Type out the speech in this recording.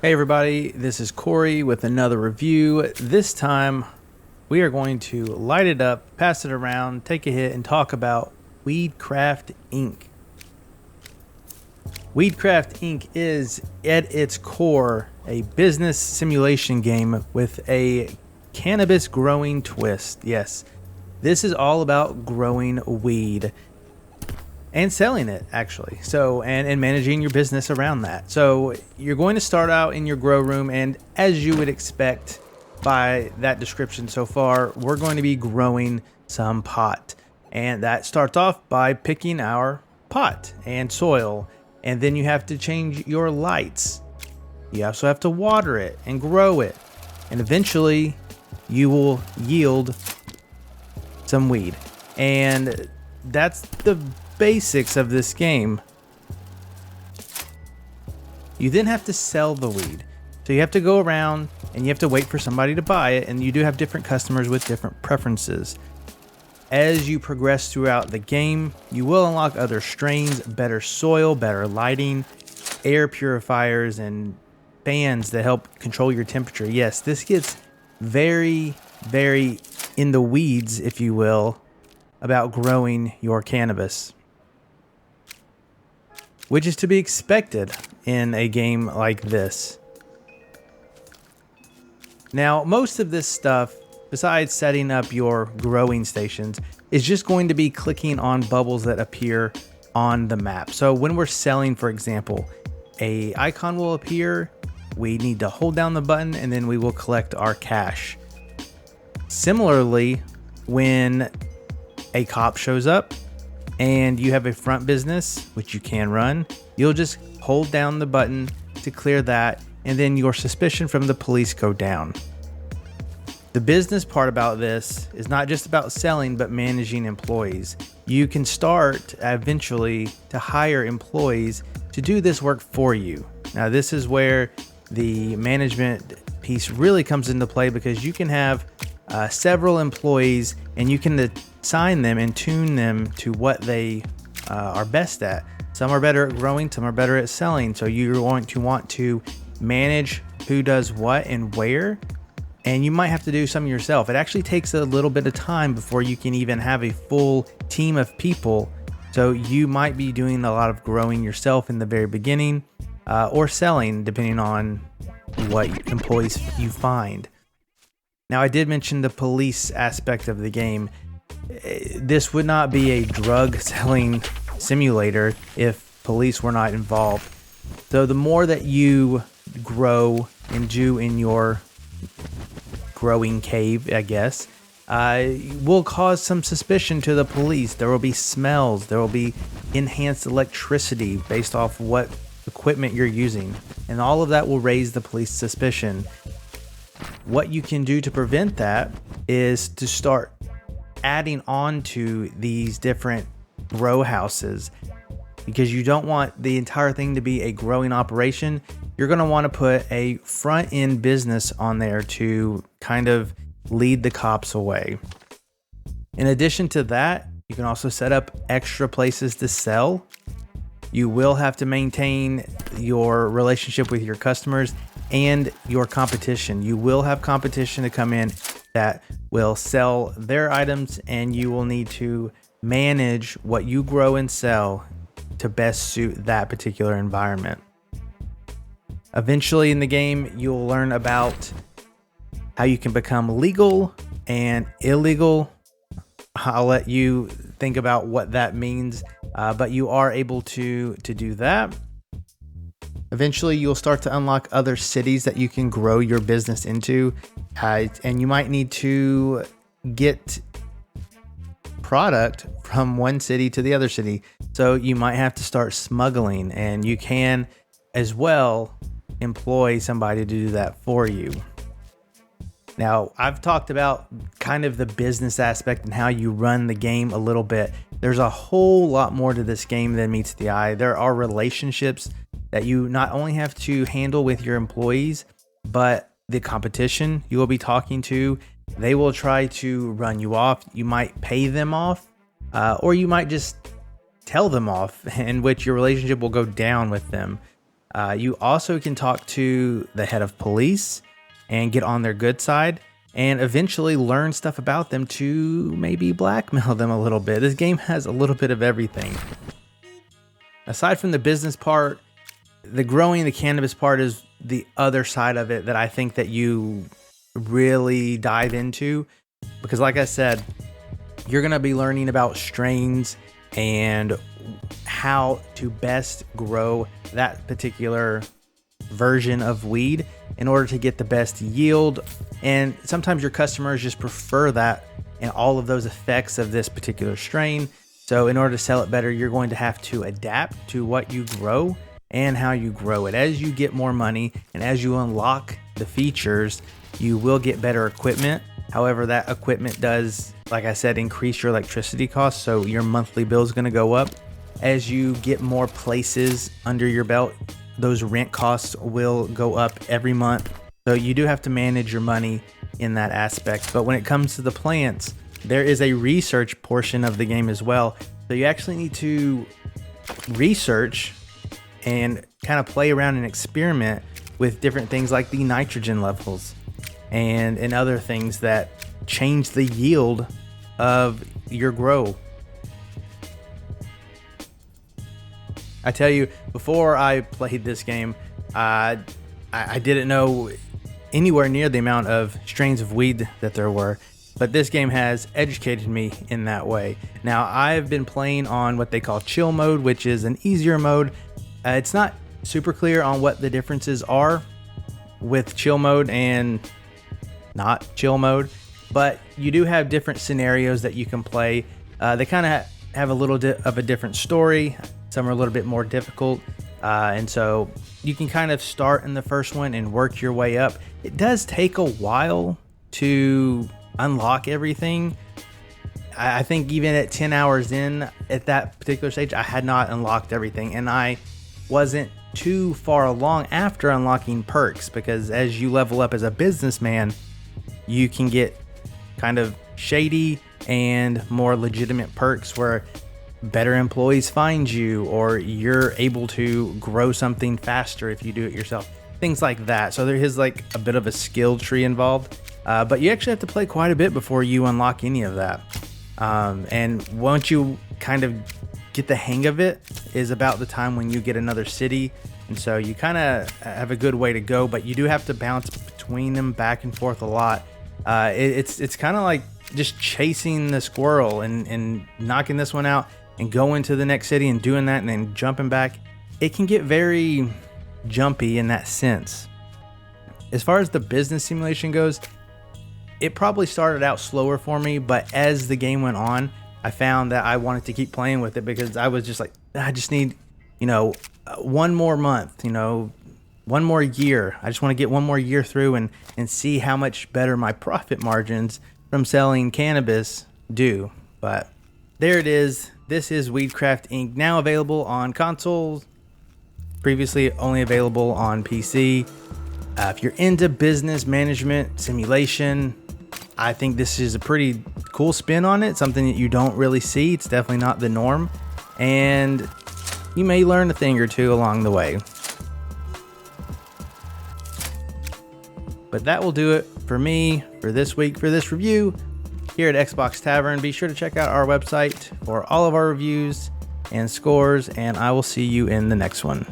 Hey everybody, this is Corey with another review. This time we are going to light it up, pass it around, take a hit, and talk about Weedcraft Inc. Weedcraft Inc. is at its core a business simulation game with a cannabis growing twist. Yes, this is all about growing weed and selling it actually, and managing your business around that. So you're going to start out in your grow room, and as you would expect by that description so far, we're going to be growing some pot, and that starts off by picking our pot and soil, and then you have to change your lights. You also have to water it and grow it, and eventually you will yield some weed. And that's the basics of this game. You then have to sell the weed. So you have to go around and you have to wait for somebody to buy it, and you do have different customers with different preferences. As you progress throughout the game, you will unlock other strains, better soil, better lighting, air purifiers, and fans that help control your temperature. Yes, this gets very, very in the weeds, if you will, about growing your cannabis, which is to be expected in a game like this. Now, most of this stuff, besides setting up your growing stations, is just going to be clicking on bubbles that appear on the map. So when we're selling, for example, a icon will appear, we need to hold down the button, and then we will collect our cash. Similarly, when a cop shows up and you have a front business, which you can run, you'll just hold down the button to clear that, and then your suspicion from the police go down. The business part about this is not just about selling, but managing employees. You can start eventually to hire employees to do this work for you. Now, this is where the management piece really comes into play, because you can have several employees and you can assign them and tune them to what they are best at. Some are better at growing, some are better at selling. So you're going to want to manage who does what and where, and you might have to do some yourself. It actually takes a little bit of time before you can even have a full team of people. So you might be doing a lot of growing yourself in the very beginning, or selling, depending on what employees you find. Now, I did mention the police aspect of the game. This would not be a drug selling simulator if police were not involved. So the more that you grow and do in your growing cave, I guess, will cause some suspicion to the police. There will be smells. There will be enhanced electricity based off what equipment you're using. And all of that will raise the police suspicion. What you can do to prevent that is to start adding on to these different grow houses, because you don't want the entire thing to be a growing operation. You're going to want to put a front end business on there to kind of lead the cops away. In addition to that, you can also set up extra places to sell. You will have to maintain your relationship with your customers and your competition. You will have competition to come in that will sell their items, and you will need to manage what you grow and sell to best suit that particular environment. Eventually in the game, you'll learn about how you can become legal and illegal. I'll let you think about what that means, but you are able to do that. Eventually, you'll start to unlock other cities that you can grow your business into, and you might need to get product from one city to the other city. So you might have to start smuggling, and you can as well employ somebody to do that for you. Now, I've talked about kind of the business aspect and how you run the game a little bit. There's a whole lot more to this game than meets the eye. There are relationships that you not only have to handle with your employees, but the competition you will be talking to. They will try to run you off. You might pay them off, or you might just tell them off, in which your relationship will go down with them. You also can talk to the head of police and get on their good side and eventually learn stuff about them to maybe blackmail them a little bit. This game has a little bit of everything. Aside from the business part, the growing the cannabis part is the other side of it that I think that you really dive into, because like I said, you're going to be learning about strains and how to best grow that particular version of weed in order to get the best yield. And sometimes your customers just prefer that and all of those effects of this particular strain. So in order to sell it better, you're going to have to adapt to what you grow and how you grow it. As you get more money and as you unlock the features, you will get better equipment. However, that equipment does, like I said, increase your electricity costs, so your monthly bill is going to go up. As you get more places under your belt, those rent costs will go up every month. So you do have to manage your money in that aspect. But when it comes to the plants, there is a research portion of the game as well. So you actually need to research and kind of play around and experiment with different things like the nitrogen levels and other things that change the yield of your grow. I tell you, before I played this game, I didn't know anywhere near the amount of strains of weed that there were, but this game has educated me in that way. Now, I've been playing on what they call chill mode, which is an easier mode. It's not super clear on what the differences are with chill mode and not chill mode, but you do have different scenarios that you can play. They kind of have a little bit of a different story. Some are a little bit more difficult, and so you can kind of start in the first one and work your way up. It does take a while to unlock everything. I think even at 10 hours in at that particular stage, I had not unlocked everything, and I wasn't too far along after unlocking perks, because as you level up as a businessman, you can get kind of shady and more legitimate perks where better employees find you, or you're able to grow something faster if you do it yourself, things like that. So there is like a bit of a skill tree involved, but you actually have to play quite a bit before you unlock any of that. And once you kind of get the hang of it is about the time when you get another city, and so you kind of have a good way to go, but you do have to bounce between them back and forth a lot. It's kind of like just chasing the squirrel and knocking this one out and going to the next city and doing that and then jumping back. It can get very jumpy in that sense. As far as the business simulation goes, it probably started out slower for me, but as the game went on, I found that I wanted to keep playing with it, because I was just like, I just need, one more month, one more year. I just want to get one more year through and see how much better my profit margins from selling cannabis do. But there it is. This is Weedcraft Inc. Now available on consoles, previously only available on PC. If you're into business management simulation, I think this is a pretty cool spin on it, something that you don't really see. It's definitely not the norm, and you may learn a thing or two along the way. But that will do it for me for this week for this review here at Xbox Tavern. Be sure to check out our website for all of our reviews and scores, and I will see you in the next one.